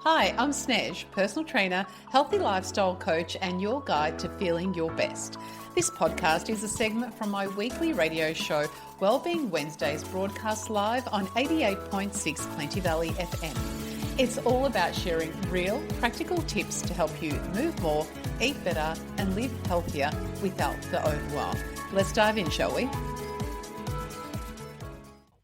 Hi, I'm Snez, personal trainer, healthy lifestyle coach, and your guide to feeling your best. This podcast is a segment from my weekly radio show, Wellbeing Wednesdays, broadcast live on 88.6 Plenty Valley FM. It's all about sharing real, practical tips to help you move more, eat better, and live healthier without the overwhelm. Let's dive in, shall we?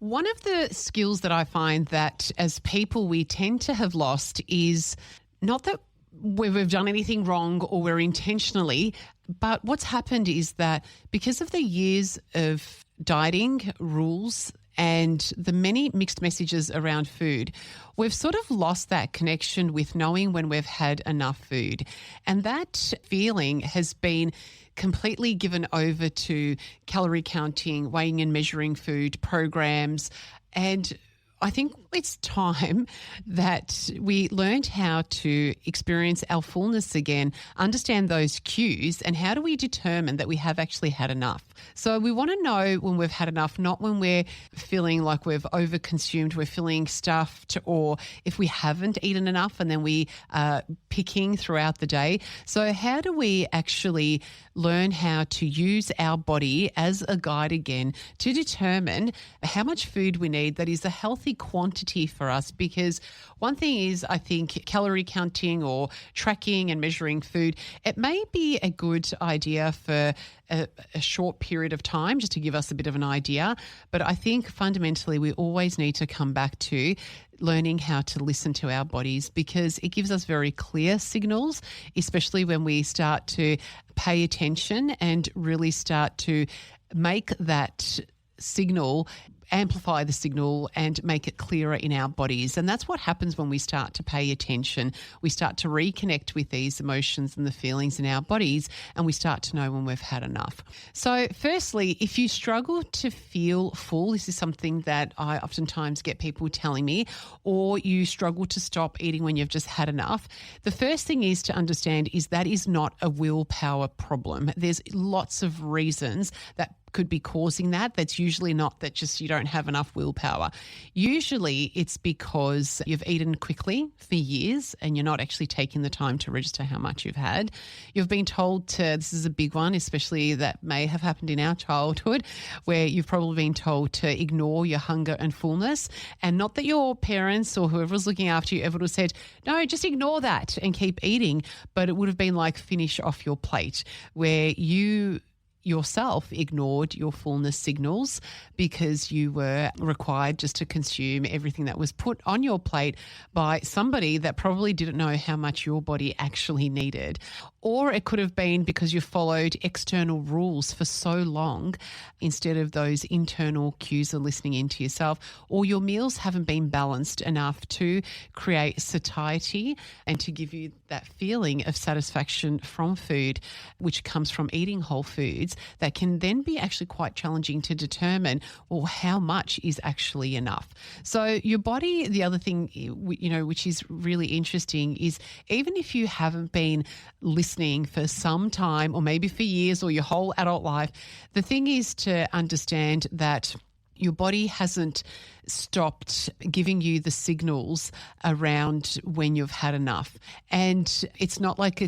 One of the skills that I find that as people we tend to have lost is not that we've done anything wrong or we're intentionally, but what's happened is that because of the years of dieting rules and the many mixed messages around food, we've sort of lost that connection with knowing when we've had enough food. And that feeling has been completely given over to calorie counting, weighing and measuring food programs. And I think it's time that we learned how to experience our fullness again, understand those cues, and how do we determine that we have actually had enough? So we want to know when we've had enough, not when we're feeling like we've overconsumed, we're feeling stuffed, or if we haven't eaten enough and then we are picking throughout the day. So how do we actually learn how to use our body as a guide again to determine how much food we need that is a healthy quantity for us? Because one thing is, I think, calorie counting or tracking and measuring food, it may be a good idea for a short period of time just to give us a bit of an idea. But I think fundamentally we always need to come back to learning how to listen to our bodies, because it gives us very clear signals, especially when we start to pay attention and really start to make that signal, amplify the signal and make it clearer in our bodies. And that's what happens when we start to pay attention. We start to reconnect with these emotions and the feelings in our bodies, and we start to know when we've had enough. So firstly, if you struggle to feel full, this is something that I oftentimes get people telling me, or you struggle to stop eating when you've just had enough, the first thing is to understand is that is not a willpower problem. There's lots of reasons that could be causing that. That's usually not that just you don't have enough willpower. Usually it's because you've eaten quickly for years and you're not actually taking the time to register how much you've had. You've been told to, this is a big one, especially that may have happened in our childhood, where you've probably been told to ignore your hunger and fullness. And not that your parents or whoever was looking after you ever would have said, no, just ignore that and keep eating. But it would have been like finish off your plate, where you yourself ignored your fullness signals because you were required just to consume everything that was put on your plate by somebody that probably didn't know how much your body actually needed. Or it could have been because you followed external rules for so long instead of those internal cues of listening into yourself, or your meals haven't been balanced enough to create satiety and to give you that feeling of satisfaction from food, which comes from eating whole foods, that can then be actually quite challenging to determine, well, how much is actually enough. So your body, the other thing, which is really interesting is even if you haven't been listening for some time or maybe for years or your whole adult life, the thing is to understand that your body hasn't stopped giving you the signals around when you've had enough. And it's not like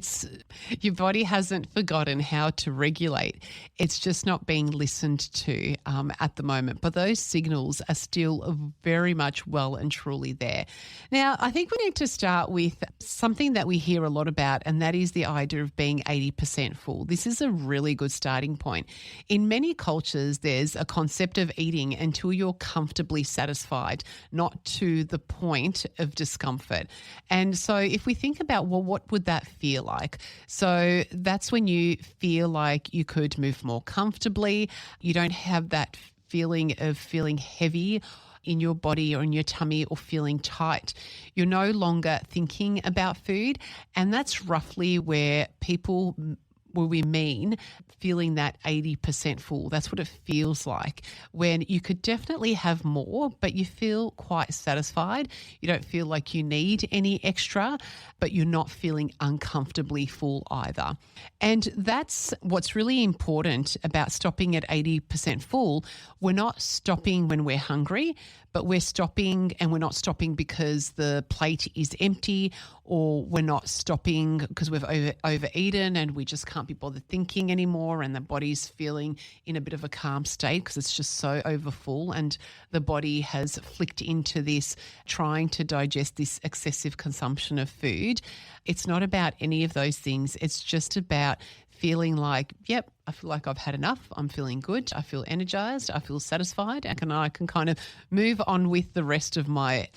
your body hasn't forgotten how to regulate. It's just not being listened to at the moment. But those signals are still very much well and truly there. Now, I think we need to start with something that we hear a lot about, and that is the idea of being 80% full. This is a really good starting point. In many cultures, there's a concept of eating until you're comfortably satisfied, not to the point of discomfort. And so if we think about, well, what would that feel like? So that's when you feel like you could move more comfortably. You don't have that feeling of feeling heavy in your body or in your tummy or feeling tight. You're no longer thinking about food. And that's roughly where we mean feeling that 80% full. That's what it feels like, when you could definitely have more, but you feel quite satisfied. You don't feel like you need any extra, but you're not feeling uncomfortably full either. And that's what's really important about stopping at 80% full. We're not stopping when we're hungry, but we're stopping, and we're not stopping because the plate is empty, or we're not stopping because we've overeaten and we just can't be bothered thinking anymore, and the body's feeling in a bit of a calm state because it's just so overfull, and the body has flicked into this trying to digest this excessive consumption of food. It's not about any of those things. It's just about feeling like, yep, I feel like I've had enough. I'm feeling good. I feel energized. I feel satisfied. And I can kind of move on with the rest of my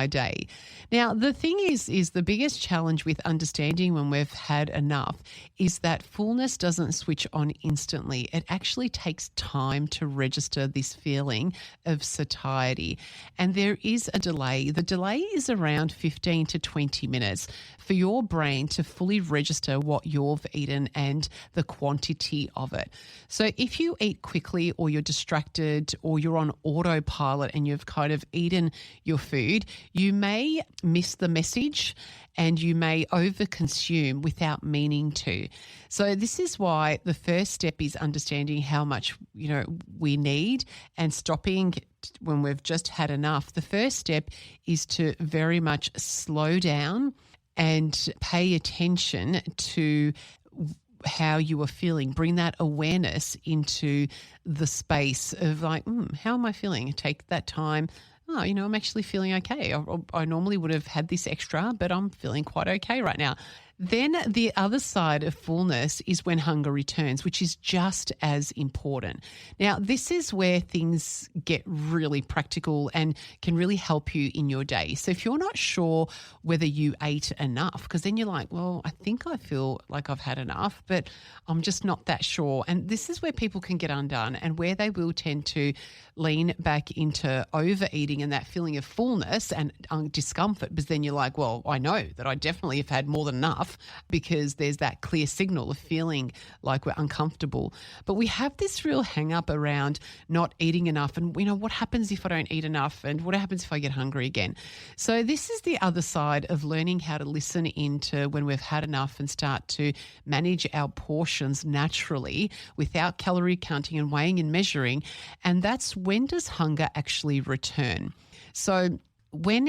day. Now, the thing is the biggest challenge with understanding when we've had enough is that fullness doesn't switch on instantly. It actually takes time to register this feeling of satiety. And there is a delay. The delay is around 15 to 20 minutes for your brain to fully register what you've eaten and the quantity of it. So if you eat quickly, or you're distracted, or you're on autopilot and you've kind of eaten your food, you may miss the message and you may overconsume without meaning to. So this is why the first step is understanding how much, we need and stopping when we've just had enough. The first step is to very much slow down and pay attention to how you are feeling. Bring that awareness into the space of like, how am I feeling? Take that time. Oh, I'm actually feeling okay. I normally would have had this extra, but I'm feeling quite okay right now. Then the other side of fullness is when hunger returns, which is just as important. Now, this is where things get really practical and can really help you in your day. So if you're not sure whether you ate enough, because then you're like, well, I think I feel like I've had enough, but I'm just not that sure. And this is where people can get undone and where they will tend to lean back into overeating and that feeling of fullness and discomfort, because then you're like, well, I know that I definitely have had more than enough, because there's that clear signal of feeling like we're uncomfortable. But we have this real hang up around not eating enough, and what happens if I don't eat enough, and what happens if I get hungry again. So this is the other side of learning how to listen into when we've had enough and start to manage our portions naturally without calorie counting and weighing and measuring. And that's, when does hunger actually return? So when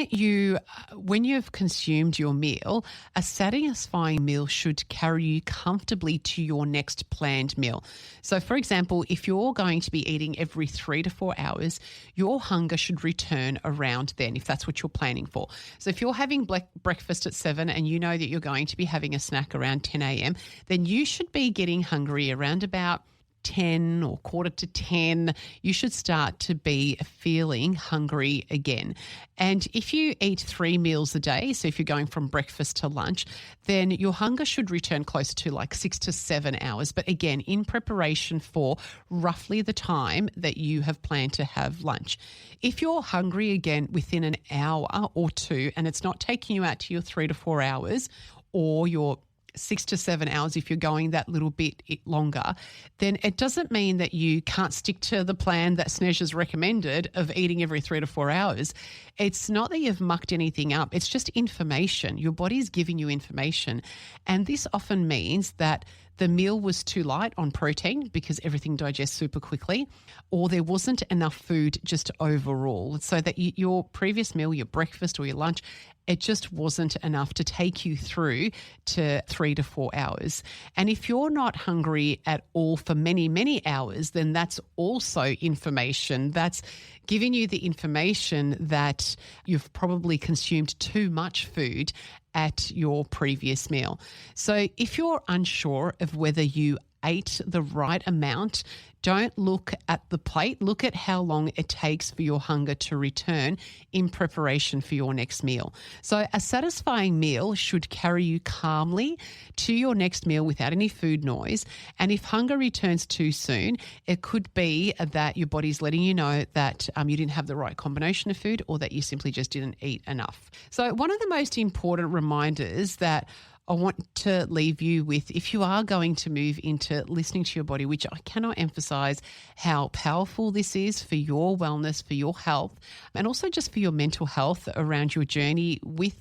you've consumed your meal, a satisfying meal should carry you comfortably to your next planned meal. So, for example, if you're going to be eating every 3 to 4 hours, your hunger should return around then, if that's what you're planning for. So if you're having breakfast at 7 and you know that you're going to be having a snack around 10 a.m., then you should be getting hungry around about 10 or quarter to 10, you should start to be feeling hungry again. And if you eat 3 meals a day, so if you're going from breakfast to lunch, then your hunger should return closer to like 6 to 7 hours. But again, in preparation for roughly the time that you have planned to have lunch. If you're hungry again within an hour or two, and it's not taking you out to your 3 to 4 hours, or your 6 to 7 hours if you're going that little bit longer, then it doesn't mean that you can't stick to the plan that Snez has recommended of eating every 3 to 4 hours. It's not that you've mucked anything up. It's just information. Your body's giving you information. And this often means that the meal was too light on protein because everything digests super quickly, or there wasn't enough food just overall, so that your previous meal, your breakfast or your lunch, it just wasn't enough to take you through to 3 to 4 hours. And if you're not hungry at all for many, many hours, then that's also information. That's giving you the information that you've probably consumed too much food at your previous meal. So if you're unsure of whether you ate the right amount, don't look at the plate. Look at how long it takes for your hunger to return in preparation for your next meal. So a satisfying meal should carry you calmly to your next meal without any food noise. And if hunger returns too soon, it could be that your body's letting you know that you didn't have the right combination of food, or that you simply just didn't eat enough. So one of the most important reminders that I want to leave you with, if you are going to move into listening to your body, which I cannot emphasize how powerful this is for your wellness, for your health, and also just for your mental health around your journey with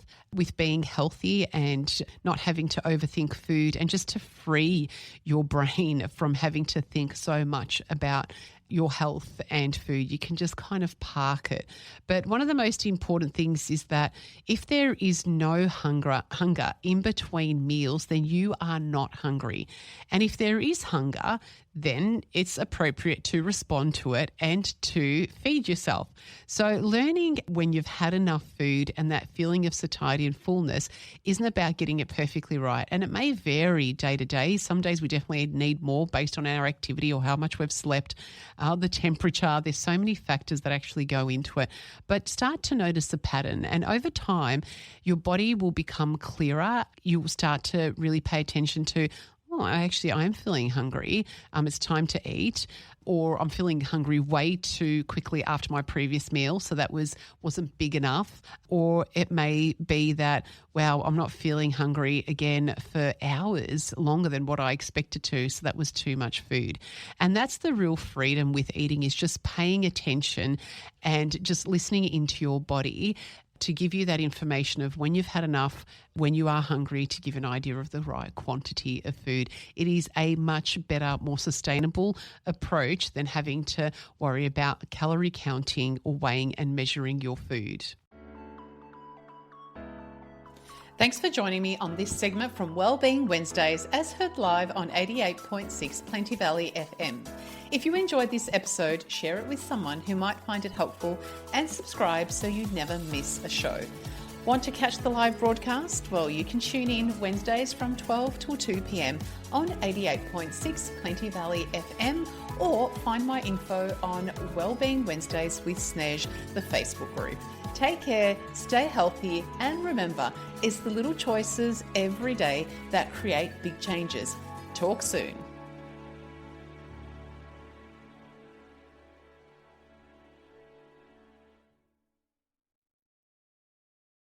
being healthy and not having to overthink food, and just to free your brain from having to think so much about your health and food. You can just kind of park it. But one of the most important things is that if there is no hunger in between meals, then you are not hungry. And if there is hunger, then it's appropriate to respond to it and to feed yourself. So learning when you've had enough food and that feeling of satiety and fullness isn't about getting it perfectly right. And it may vary day to day. Some days we definitely need more based on our activity or how much we've slept, the temperature. There's so many factors that actually go into it. But start to notice the pattern. And over time, your body will become clearer. You will start to really pay attention to, I'm feeling hungry. It's time to eat. Or I'm feeling hungry way too quickly after my previous meal, so that wasn't big enough. Or it may be that, I'm not feeling hungry again for hours longer than what I expected to, so that was too much food. And that's the real freedom with eating, is just paying attention and just listening into your body to give you that information of when you've had enough, when you are hungry, to give an idea of the right quantity of food. It is a much better, more sustainable approach than having to worry about calorie counting or weighing and measuring your food. Thanks for joining me on this segment from Wellbeing Wednesdays, as heard live on 88.6 Plenty Valley FM. If you enjoyed this episode, share it with someone who might find it helpful and subscribe so you never miss a show. Want to catch the live broadcast? Well, you can tune in Wednesdays from 12 till 2 p.m. on 88.6 Plenty Valley FM, or find my info on Wellbeing Wednesdays with Snez, the Facebook group. Take care, stay healthy, and remember, it's the little choices every day that create big changes. Talk soon.